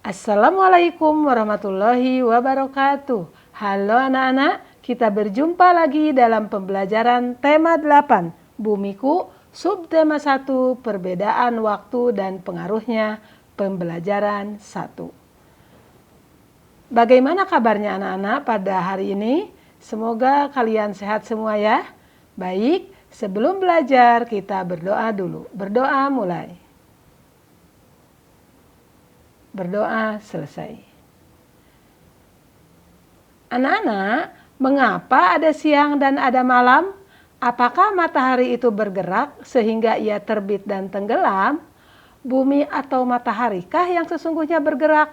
Assalamualaikum warahmatullahi wabarakatuh. Halo anak-anak, kita berjumpa lagi dalam pembelajaran tema 8, Bumiku, subtema 1, perbedaan waktu dan pengaruhnya, pembelajaran 1. Bagaimana kabarnya anak-anak pada hari ini? Semoga kalian sehat semua ya. Baik, sebelum belajar kita berdoa dulu. Berdoa mulai. Berdoa selesai. Anak-anak, mengapa ada siang dan ada malam? Apakah matahari itu bergerak sehingga ia terbit dan tenggelam? Bumi atau matahari-kah yang sesungguhnya bergerak?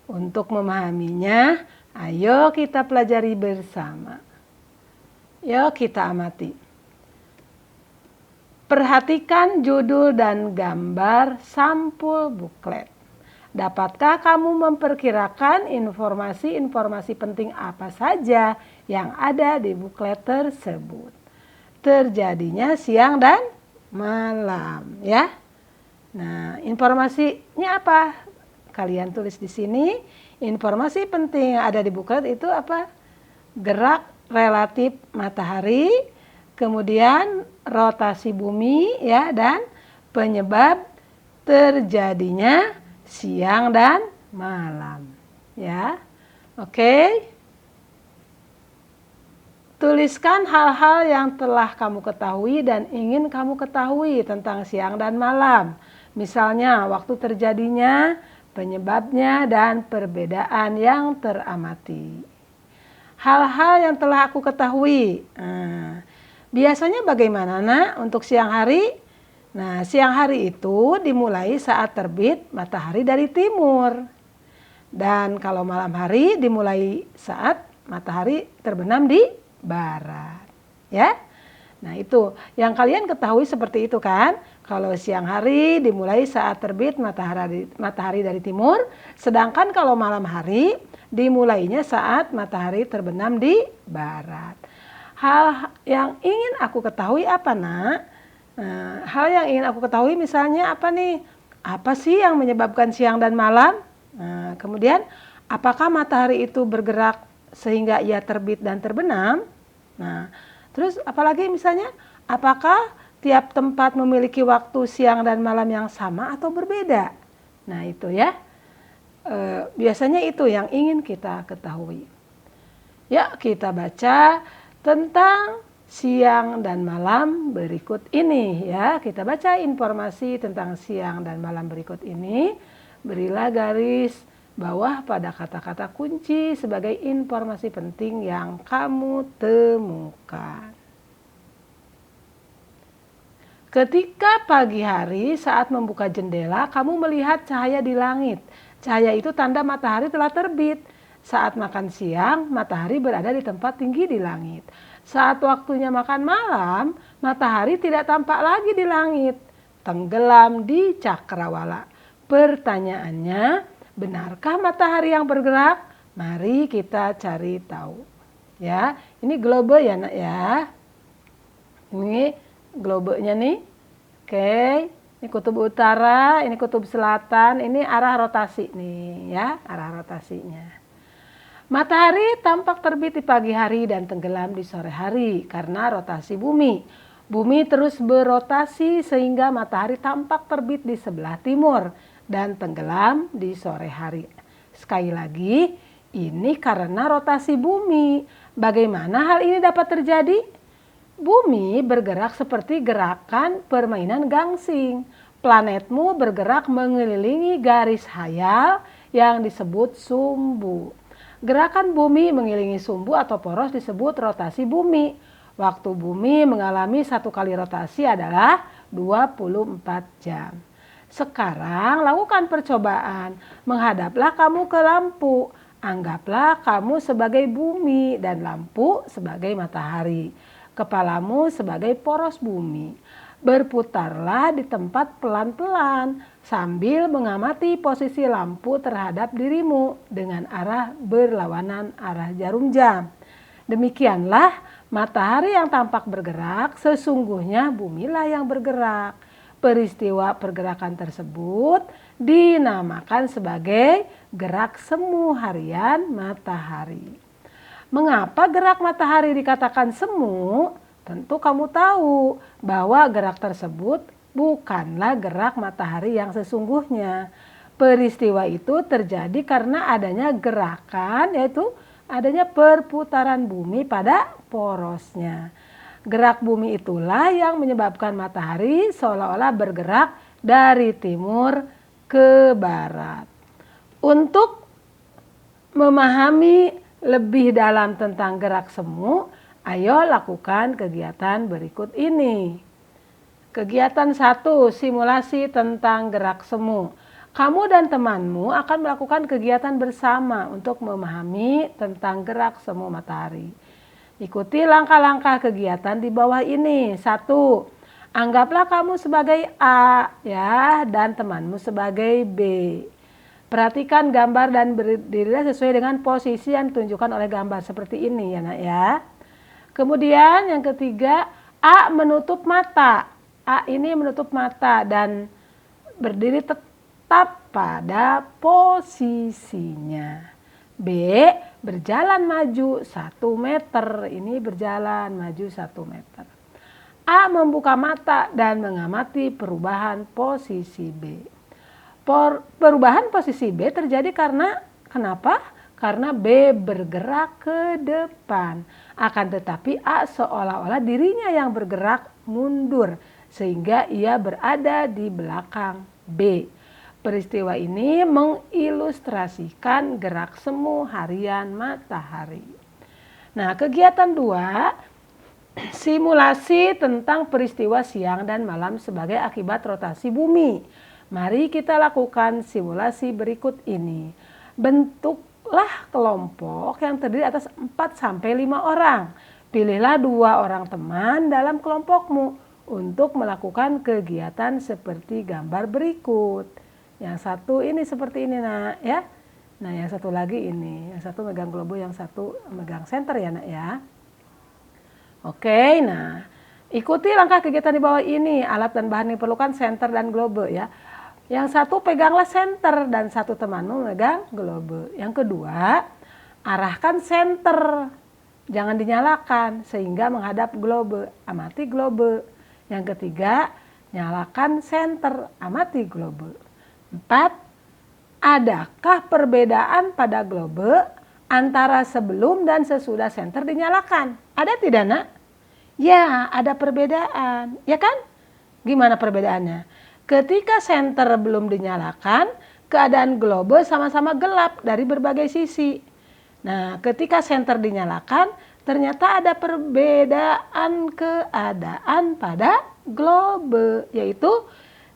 Untuk memahaminya, ayo kita pelajari bersama. Yuk kita amati. Perhatikan judul dan gambar sampul buklet. Dapatkah kamu memperkirakan informasi-informasi penting apa saja yang ada di buklet tersebut? Terjadinya siang dan malam, ya. Nah, informasinya apa? Kalian tulis di sini. Informasi penting yang ada di buklet itu apa? Gerak relatif matahari, kemudian rotasi bumi, ya, dan penyebab terjadinya siang dan malam, ya. Oke. Tuliskan hal-hal yang telah kamu ketahui dan ingin kamu ketahui tentang siang dan malam. Misalnya waktu terjadinya, penyebabnya, dan perbedaan yang teramati. Hal-hal yang telah aku ketahui. Biasanya bagaimana, Nak, untuk siang hari? Nah, siang hari itu dimulai saat terbit matahari dari timur. Dan kalau malam hari dimulai saat matahari terbenam di barat. Ya. Nah, itu yang kalian ketahui seperti itu kan? Kalau siang hari dimulai saat terbit matahari dari timur, sedangkan kalau malam hari dimulainya saat matahari terbenam di barat. Hal yang ingin aku ketahui apa, Nak? Nah, hal yang ingin aku ketahui misalnya apa nih? Apa sih yang menyebabkan siang dan malam? Nah, kemudian apakah matahari itu bergerak sehingga ia terbit dan terbenam? Nah, terus apalagi misalnya apakah tiap tempat memiliki waktu siang dan malam yang sama atau berbeda? Nah, itu ya. Biasanya itu yang ingin kita ketahui. Ya, kita baca tentang siang dan malam berikut ini ya. Kita baca informasi tentang siang dan malam berikut ini. Berilah garis bawah pada kata-kata kunci sebagai informasi penting yang kamu temukan. Ketika pagi hari saat membuka jendela, kamu melihat cahaya di langit. Cahaya itu tanda matahari telah terbit. Saat makan siang, matahari berada di tempat tinggi di langit. Saat waktunya makan malam, matahari tidak tampak lagi di langit, tenggelam di cakrawala. Pertanyaannya, benarkah matahari yang bergerak? Mari kita cari tahu. Ya, ini globe ya, Nak ya. Ini globenya nih. Oke, ini kutub utara, ini kutub selatan, ini arah rotasi nih ya, arah rotasinya. Matahari tampak terbit di pagi hari dan tenggelam di sore hari karena rotasi bumi. Bumi terus berotasi sehingga matahari tampak terbit di sebelah timur dan tenggelam di sore hari. Sekali lagi, ini karena rotasi bumi. Bagaimana hal ini dapat terjadi? Bumi bergerak seperti gerakan permainan gangsing. Planetmu bergerak mengelilingi garis hayal yang disebut sumbu. Gerakan bumi mengelilingi sumbu atau poros disebut rotasi bumi. Waktu bumi mengalami satu kali rotasi adalah 24 jam. Sekarang lakukan percobaan. Menghadaplah kamu ke lampu. Anggaplah kamu sebagai bumi dan lampu sebagai matahari. Kepalamu sebagai poros bumi. Berputarlah di tempat pelan-pelan sambil mengamati posisi lampu terhadap dirimu dengan arah berlawanan arah jarum jam. Demikianlah matahari yang tampak bergerak, sesungguhnya bumilah yang bergerak. Peristiwa pergerakan tersebut dinamakan sebagai gerak semu harian matahari. Mengapa gerak matahari dikatakan semu? Tentu kamu tahu bahwa gerak tersebut bukanlah gerak matahari yang sesungguhnya. Peristiwa itu terjadi karena adanya gerakan, yaitu adanya perputaran bumi pada porosnya. Gerak bumi itulah yang menyebabkan matahari seolah-olah bergerak dari timur ke barat. Untuk memahami lebih dalam tentang gerak semu, ayo lakukan kegiatan berikut ini. Kegiatan 1, simulasi tentang gerak semu. Kamu dan temanmu akan melakukan kegiatan bersama untuk memahami tentang gerak semu matahari. Ikuti langkah-langkah kegiatan di bawah ini. 1. Anggaplah kamu sebagai A ya, dan temanmu sebagai B. Perhatikan gambar dan berdirilah sesuai dengan posisi yang ditunjukkan oleh gambar seperti ini ya nak ya. Kemudian yang ketiga, A menutup mata. A ini menutup mata dan berdiri tetap pada posisinya. B berjalan maju 1 meter. Ini berjalan maju 1 meter. A membuka mata dan mengamati perubahan posisi B. Perubahan posisi B terjadi karena kenapa? Karena B bergerak ke depan. Akan tetapi A seolah-olah dirinya yang bergerak mundur sehingga ia berada di belakang B. Peristiwa ini mengilustrasikan gerak semu harian matahari. Nah, kegiatan 2, simulasi tentang peristiwa siang dan malam sebagai akibat rotasi bumi. Mari kita lakukan simulasi berikut ini. Bentuklah kelompok yang terdiri atas 4-5 orang. Pilihlah 2 orang teman dalam kelompokmu untuk melakukan kegiatan seperti gambar berikut. Yang satu ini seperti ini nak ya. Nah yang satu lagi ini. Yang satu megang globo, yang satu megang senter ya nak ya. Oke, nah ikuti langkah kegiatan di bawah ini. Alat dan bahan yang diperlukan senter dan globe ya. Yang satu peganglah senter dan satu temanmu megang globe. Yang kedua, arahkan senter. Jangan dinyalakan sehingga menghadap globe. Amati globe. Yang ketiga, nyalakan senter. Amati globe. 4. Adakah perbedaan pada globe antara sebelum dan sesudah senter dinyalakan? Ada tidak nak? Ya, ada perbedaan. Ya kan? Gimana perbedaannya? Ketika senter belum dinyalakan, keadaan globe sama-sama gelap dari berbagai sisi. Nah, ketika senter dinyalakan, ternyata ada perbedaan keadaan pada globe, yaitu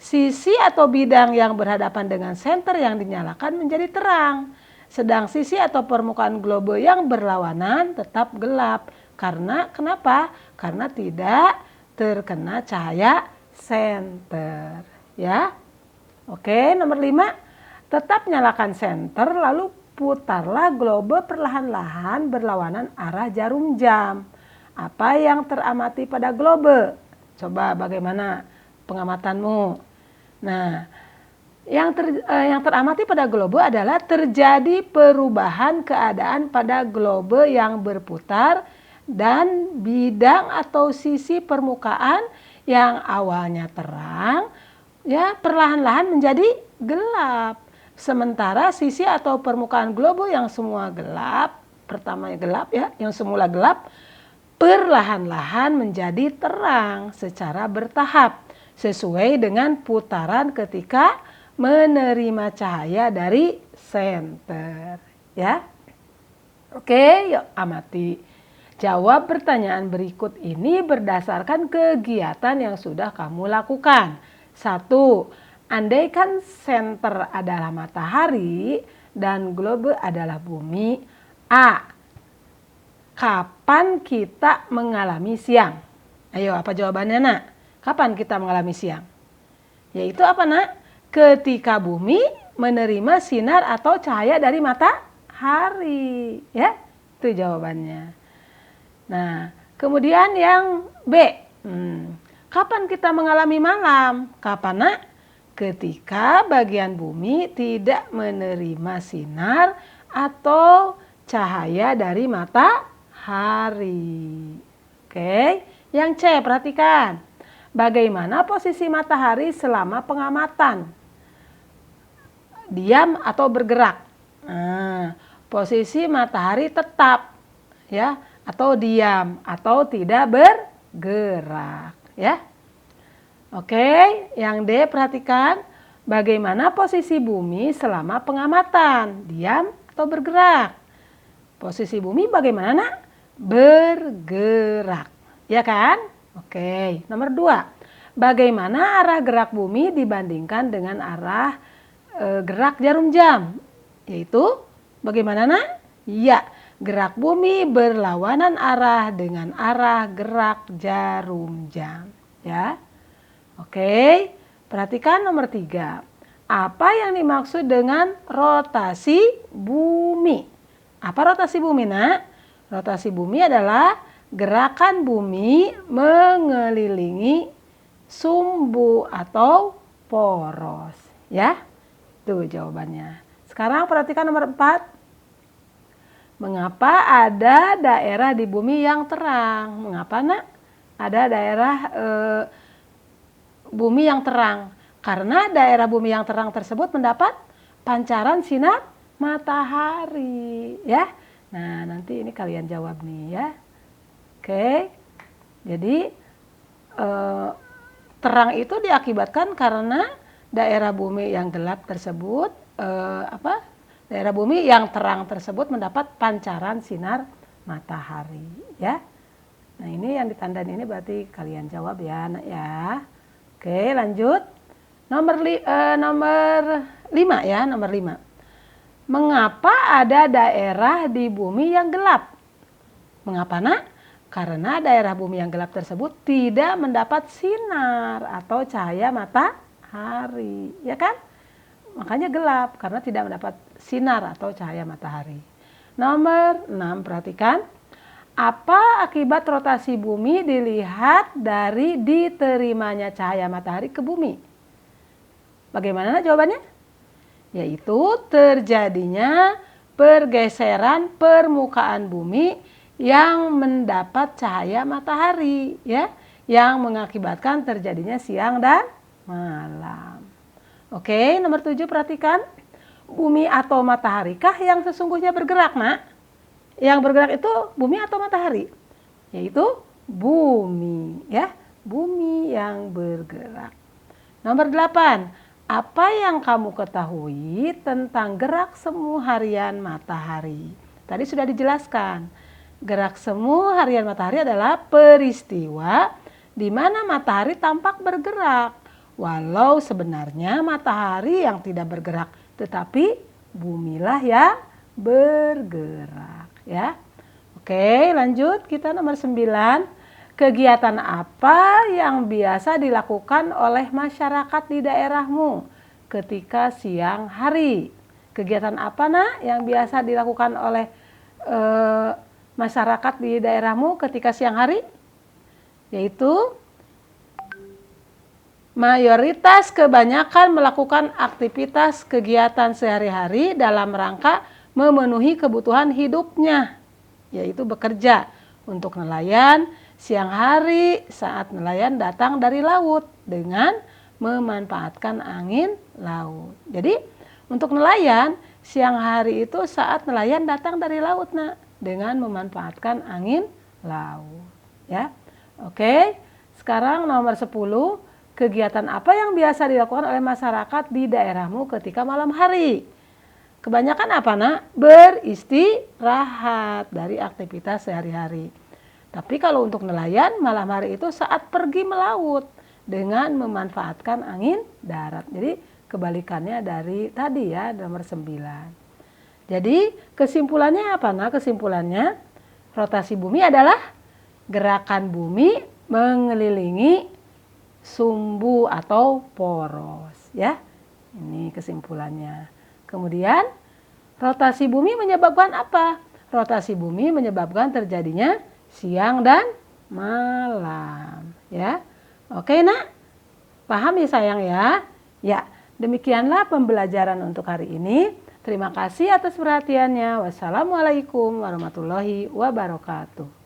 sisi atau bidang yang berhadapan dengan senter yang dinyalakan menjadi terang. Sedang sisi atau permukaan globe yang berlawanan tetap gelap. Karena kenapa? Karena tidak terkena cahaya senter. Ya, oke. Nomor 5, tetap nyalakan senter lalu putarlah globe perlahan-lahan berlawanan arah jarum jam. Apa yang teramati pada globe? Coba bagaimana pengamatanmu? Nah, yang teramati pada globe adalah terjadi perubahan keadaan pada globe yang berputar dan bidang atau sisi permukaan yang awalnya terang ya perlahan-lahan menjadi gelap. Sementara sisi atau permukaan globe yang semua gelap, pertamanya gelap ya, yang semula gelap, perlahan-lahan menjadi terang secara bertahap sesuai dengan putaran ketika menerima cahaya dari senter ya. Oke, yuk amati. Jawab pertanyaan berikut ini berdasarkan kegiatan yang sudah kamu lakukan. 1. Andaikan senter adalah matahari dan globe adalah bumi. A. Kapan kita mengalami siang? Ayo, apa jawabannya nak? Kapan kita mengalami siang? Yaitu apa nak? Ketika bumi menerima sinar atau cahaya dari matahari. Ya, itu jawabannya. Nah, kemudian yang B. Kapan kita mengalami malam? Kapan nak? ketika bagian bumi tidak menerima sinar atau cahaya dari matahari. Oke, yang C, perhatikan. Bagaimana posisi matahari selama pengamatan? Diam atau bergerak? Nah, posisi matahari tetap, ya, atau diam atau tidak bergerak, ya. Oke, yang D, perhatikan. Bagaimana posisi bumi selama pengamatan? Diam atau bergerak? Posisi bumi bagaimana, nak? Bergerak, ya kan? Oke, nomor 2. Bagaimana arah gerak bumi dibandingkan dengan arah gerak jarum jam? Yaitu bagaimana, nak? Ya, gerak bumi berlawanan arah dengan arah gerak jarum jam, ya. Oke, perhatikan nomor 3. Apa yang dimaksud dengan rotasi bumi? Apa rotasi bumi, nak? Rotasi bumi adalah gerakan bumi mengelilingi sumbu atau poros, ya. Itu jawabannya. Sekarang perhatikan nomor 4. Mengapa ada daerah di bumi yang terang? Mengapa, nak? Ada daerah bumi yang terang. Karena daerah bumi yang terang tersebut mendapat pancaran sinar matahari, ya. Nah, nanti ini kalian jawab nih, ya. Oke. Jadi terang itu diakibatkan karena daerah bumi yang gelap tersebut daerah bumi yang terang tersebut mendapat pancaran sinar matahari, ya. Nah, ini yang ditandain ini berarti kalian jawab, ya, nak, ya. Oke, lanjut. Nomor 5, ya, nomor 5. Mengapa ada daerah di bumi yang gelap? Mengapa, nak? Karena daerah bumi yang gelap tersebut tidak mendapat sinar atau cahaya matahari, ya kan? Makanya gelap, karena tidak mendapat sinar atau cahaya matahari. Nomor 6, perhatikan. Apa akibat rotasi bumi dilihat dari diterimanya cahaya matahari ke bumi? Bagaimana jawabannya? Yaitu terjadinya pergeseran permukaan bumi yang mendapat cahaya matahari, ya, yang mengakibatkan terjadinya siang dan malam. Oke, nomor 7, perhatikan. Bumi atau mataharikah yang sesungguhnya bergerak, nak? Yang bergerak itu bumi atau matahari? Yaitu bumi, ya. Bumi yang bergerak. Nomor 8. Apa yang kamu ketahui tentang gerak semu harian matahari? Tadi sudah dijelaskan. Gerak semu harian matahari adalah peristiwa di mana matahari tampak bergerak. Walau sebenarnya matahari yang tidak bergerak, tetapi bumilah yang bergerak, ya. Oke, lanjut, kita nomor 9. Kegiatan apa yang biasa dilakukan oleh masyarakat di daerahmu ketika siang hari? Kegiatan apa, nak, yang biasa dilakukan oleh masyarakat di daerahmu ketika siang hari? Yaitu mayoritas kebanyakan melakukan aktivitas kegiatan sehari-hari dalam rangka memenuhi kebutuhan hidupnya, yaitu bekerja. Untuk nelayan, siang hari saat nelayan datang dari laut dengan memanfaatkan angin laut. Jadi untuk nelayan, siang hari itu saat nelayan datang dari laut, nak, dengan memanfaatkan angin laut, ya. Oke, sekarang nomor 10. Kegiatan apa yang biasa dilakukan oleh masyarakat di daerahmu ketika malam hari? Kebanyakan apa, nak? Beristirahat dari aktivitas sehari-hari. Tapi kalau untuk nelayan, malam hari itu saat pergi melaut dengan memanfaatkan angin darat. Jadi kebalikannya dari tadi, ya, nomor 9. Jadi kesimpulannya apa, nak? Kesimpulannya rotasi bumi adalah gerakan bumi mengelilingi sumbu atau poros, ya. Ini kesimpulannya. Kemudian rotasi bumi menyebabkan apa? Rotasi bumi menyebabkan terjadinya siang dan malam, ya. Oke, nak? Paham ya, sayang, ya? Ya, demikianlah pembelajaran untuk hari ini. Terima kasih atas perhatiannya. Wassalamualaikum warahmatullahi wabarakatuh.